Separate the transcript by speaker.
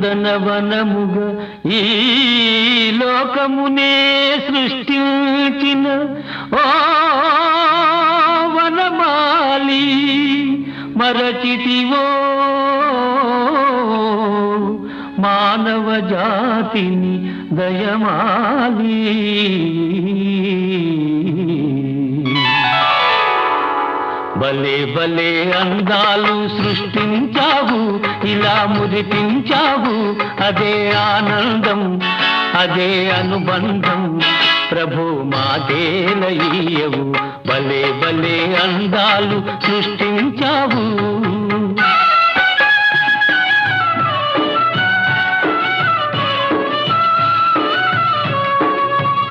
Speaker 1: నందనవనముగా ఈ లోకమునే సృష్టించిన ఓ వనమాలి మరచితివో మానవ జాతిని దయమాలి. భలే భలే అందాలు సృష్టించావు, ఇలా మురిపించావు, అదే ఆనందం, అదే అనుబంధం. ప్రభు మాదేలయ్యవు, భలే భలే అందాలు సృష్టించావు.